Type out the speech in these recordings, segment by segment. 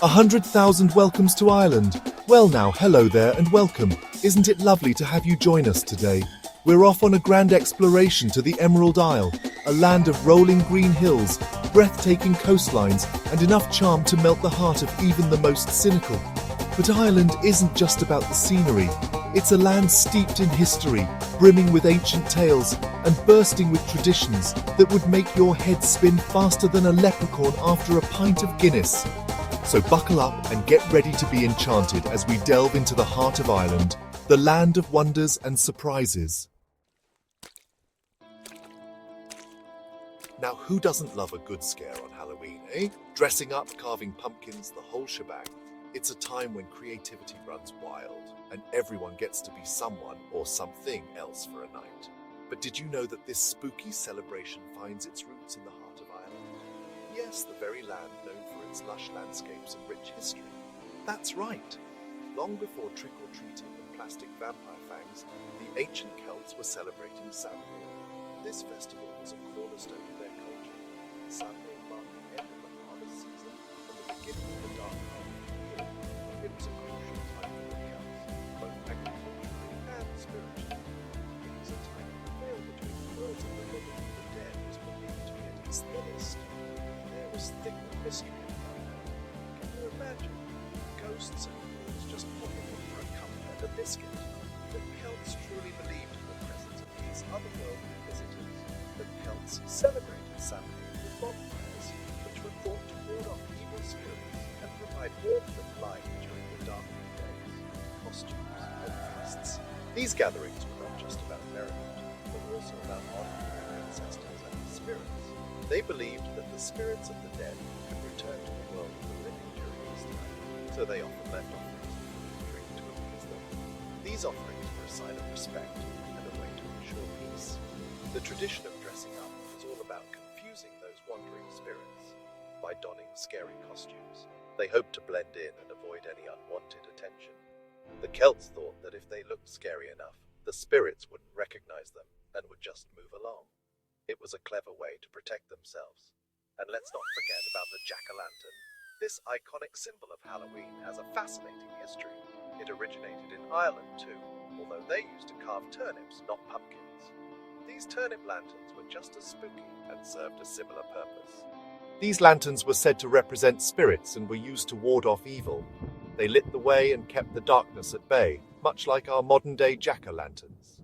100,000 welcomes to Ireland. Well now, hello there and welcome. Isn't it lovely to have you join us today? We're off on a grand exploration to the Emerald Isle, a land of rolling green hills, breathtaking coastlines, and enough charm to melt the heart of even the most cynical. But Ireland isn't just about the scenery. It's a land steeped in history, brimming with ancient tales, and bursting with traditions that would make your head spin faster than a leprechaun after a pint of Guinness. So buckle up and get ready to be enchanted as we delve into the heart of Ireland, the land of wonders and surprises. Now, who doesn't love a good scare on Halloween, eh? Dressing up, carving pumpkins, the whole shebang. It's a time when creativity runs wild, and everyone gets to be someone or something else for a night. But did you know that this spooky celebration finds its roots in the heart of Ireland? Yes, the very land known for its lush landscapes and rich history. That's right. Long before trick-or-treating and plastic vampire fangs, the ancient Celts were celebrating Samhain. This festival was a cornerstone of their culture. Samhain marked the end of the harvest season and the beginning of the dark half of the year. It was a crucial time for the Celts, both agriculturally and spiritually. It was a time when the veil between the worlds of the living and the dead was believed to be at its thinnest. There was thick mystery about it. Can you imagine? Ghosts and ghouls just popping in for a cuppa and a biscuit. The Celts truly believed in the presence of these otherworldly visitors. The Celts celebrated Samhain with bonfires, which were thought to ward off evil spirits and provide warmth and light during the darkening days. Costumes and feasts. These gatherings were not just about merriment, but also about honoring their ancestors and the spirits. They believed that the spirits of the dead could return to the world of the living during this time, so they often left offerings of food and drink to appease them. These offerings were a sign of respect and a way to ensure peace. The tradition of dressing up was all about confusing those wandering spirits. By donning scary costumes, they hoped to blend in and avoid any unwanted attention. The Celts thought that if they looked scary enough, the spirits wouldn't recognize them and would just move along. It was a clever way to protect themselves. And let's not forget about the jack-o'-lantern. This iconic symbol of Halloween has a fascinating history. It originated in Ireland too, although they used to carve turnips, not pumpkins. These turnip lanterns were just as spooky and served a similar purpose. These lanterns were said to represent spirits and were used to ward off evil. They lit the way and kept the darkness at bay, much like our modern-day jack-o'-lanterns.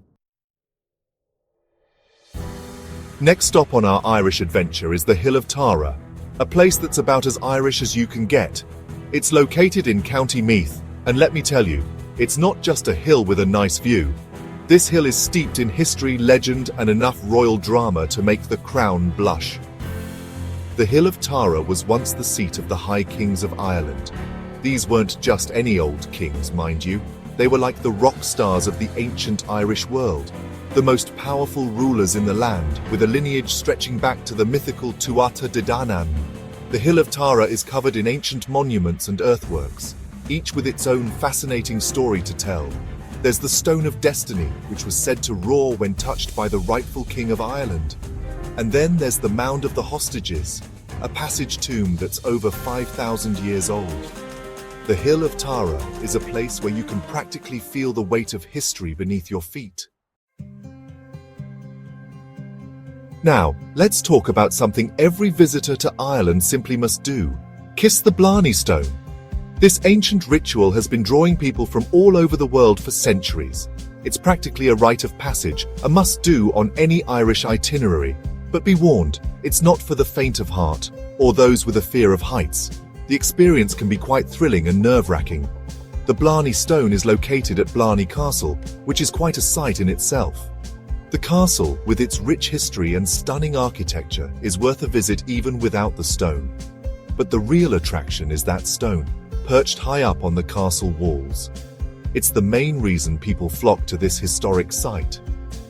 Next stop on our Irish adventure is the Hill of Tara, a place that's about as Irish as you can get. It's located in County Meath, and let me tell you, it's not just a hill with a nice view. This hill is steeped in history, legend, and enough royal drama to make the crown blush. The Hill of Tara was once the seat of the High Kings of Ireland. These weren't just any old kings, mind you. They were like the rock stars of the ancient Irish world, the most powerful rulers in the land, with a lineage stretching back to the mythical Tuatha De Danann. The Hill of Tara is covered in ancient monuments and earthworks, each with its own fascinating story to tell. There's the Stone of Destiny, which was said to roar when touched by the rightful King of Ireland. And then there's the Mound of the Hostages, a passage tomb that's over 5,000 years old. The Hill of Tara is a place where you can practically feel the weight of history beneath your feet. Now, let's talk about something every visitor to Ireland simply must do. Kiss the Blarney Stone. This ancient ritual has been drawing people from all over the world for centuries. It's practically a rite of passage, a must-do on any Irish itinerary. But be warned, it's not for the faint of heart, or those with a fear of heights. The experience can be quite thrilling and nerve-wracking. The Blarney Stone is located at Blarney Castle, which is quite a sight in itself. The castle, with its rich history and stunning architecture, is worth a visit even without the stone. But the real attraction is that stone, perched high up on the castle walls. It's the main reason people flock to this historic site.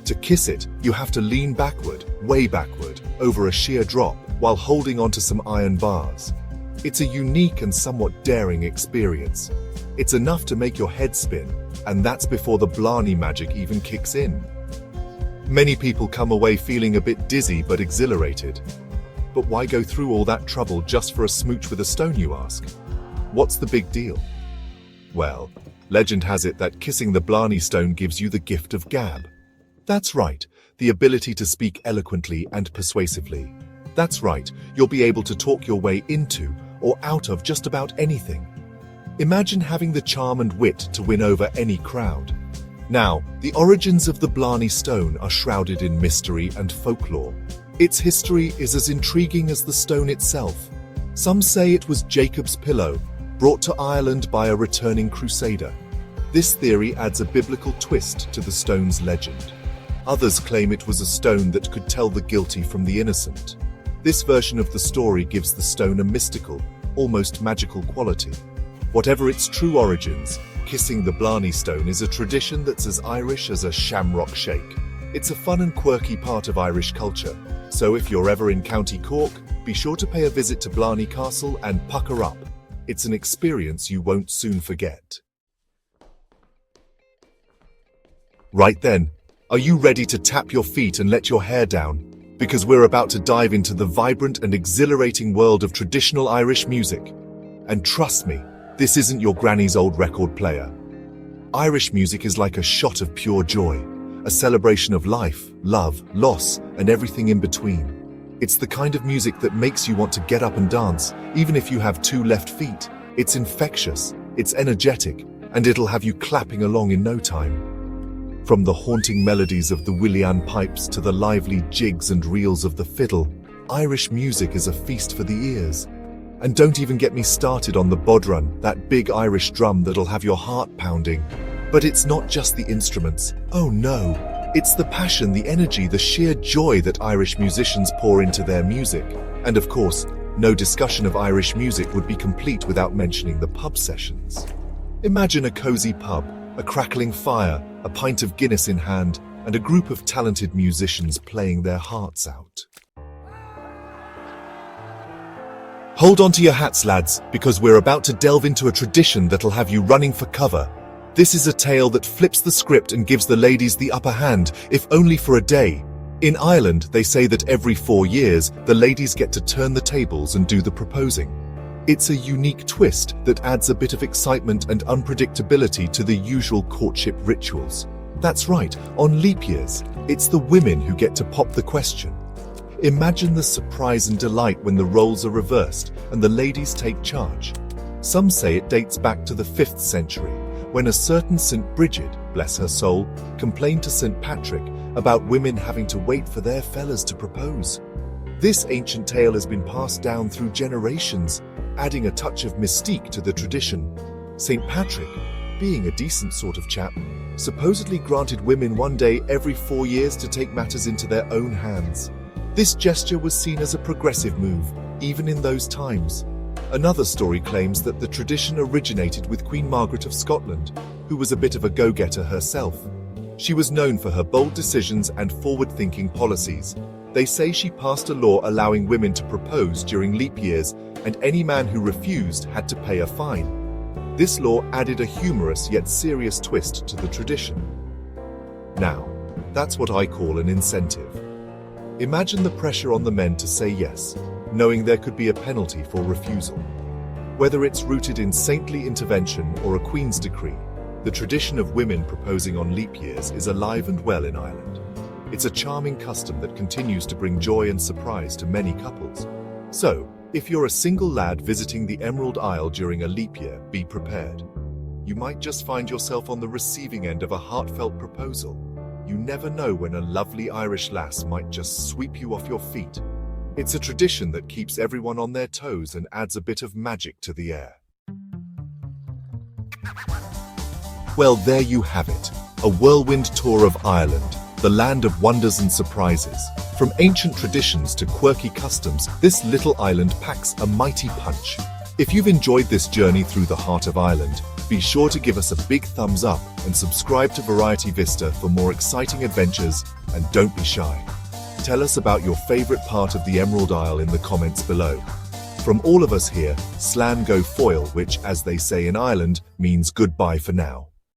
To kiss it, you have to lean backward, way backward, over a sheer drop, while holding onto some iron bars. It's a unique and somewhat daring experience. It's enough to make your head spin, and that's before the Blarney magic even kicks in. Many people come away feeling a bit dizzy but exhilarated. But why go through all that trouble just for a smooch with a stone, you ask? What's the big deal? Well, legend has it that kissing the Blarney Stone gives you the gift of gab. That's right, the ability to speak eloquently and persuasively. That's right, you'll be able to talk your way into or out of just about anything. Imagine having the charm and wit to win over any crowd. Now, the origins of the Blarney Stone are shrouded in mystery and folklore. Its history is as intriguing as the stone itself. Some say it was Jacob's pillow, brought to Ireland by a returning crusader. This theory adds a biblical twist to the stone's legend. Others claim it was a stone that could tell the guilty from the innocent. This version of the story gives the stone a mystical, almost magical quality. Whatever its true origins, kissing the Blarney Stone is a tradition that's as Irish as a shamrock shake. It's a fun and quirky part of Irish culture, so if you're ever in County Cork, be sure to pay a visit to Blarney Castle and pucker up. It's an experience you won't soon forget. Right then, are you ready to tap your feet and let your hair down? Because we're about to dive into the vibrant and exhilarating world of traditional Irish music. And trust me, this isn't your granny's old record player. Irish music is like a shot of pure joy, a celebration of life, love, loss, and everything in between. It's the kind of music that makes you want to get up and dance, even if you have two left feet. It's infectious, it's energetic, and it'll have you clapping along in no time. From the haunting melodies of the Willian pipes to the lively jigs and reels of the fiddle, Irish music is a feast for the ears. And don't even get me started on the bodhrán, that big Irish drum that'll have your heart pounding. But it's not just the instruments. Oh no, it's the passion, the energy, the sheer joy that Irish musicians pour into their music. And of course, no discussion of Irish music would be complete without mentioning the pub sessions. Imagine a cozy pub, a crackling fire, a pint of Guinness in hand, and a group of talented musicians playing their hearts out. Hold on to your hats, lads, because we're about to delve into a tradition that'll have you running for cover. This is a tale that flips the script and gives the ladies the upper hand, if only for a day. In Ireland, they say that every 4 years, the ladies get to turn the tables and do the proposing. It's a unique twist that adds a bit of excitement and unpredictability to the usual courtship rituals. That's right, on leap years, it's the women who get to pop the question. Imagine the surprise and delight when the roles are reversed and the ladies take charge. Some say it dates back to the 5th century, when a certain St. Bridget, bless her soul, complained to St. Patrick about women having to wait for their fellas to propose. This ancient tale has been passed down through generations, adding a touch of mystique to the tradition. St. Patrick, being a decent sort of chap, supposedly granted women one day every 4 years to take matters into their own hands. This gesture was seen as a progressive move, even in those times. Another story claims that the tradition originated with Queen Margaret of Scotland, who was a bit of a go-getter herself. She was known for her bold decisions and forward-thinking policies. They say she passed a law allowing women to propose during leap years, and any man who refused had to pay a fine. This law added a humorous yet serious twist to the tradition. Now, that's what I call an incentive. Imagine the pressure on the men to say yes, knowing there could be a penalty for refusal. Whether it's rooted in saintly intervention or a Queen's decree, the tradition of women proposing on leap years is alive and well in Ireland. It's a charming custom that continues to bring joy and surprise to many couples. So, if you're a single lad visiting the Emerald Isle during a leap year, be prepared. You might just find yourself on the receiving end of a heartfelt proposal. You never know when a lovely Irish lass might just sweep you off your feet. It's a tradition that keeps everyone on their toes and adds a bit of magic to the air. Well, there you have it, a whirlwind tour of Ireland, the land of wonders and surprises. From ancient traditions to quirky customs, this little island packs a mighty punch. If you've enjoyed this journey through the heart of Ireland, be sure to give us a big thumbs up and subscribe to Variety Vista for more exciting adventures, and don't be shy. Tell us about your favorite part of the Emerald Isle in the comments below. From all of us here, Slán go foil, which, as they say in Ireland, means goodbye for now.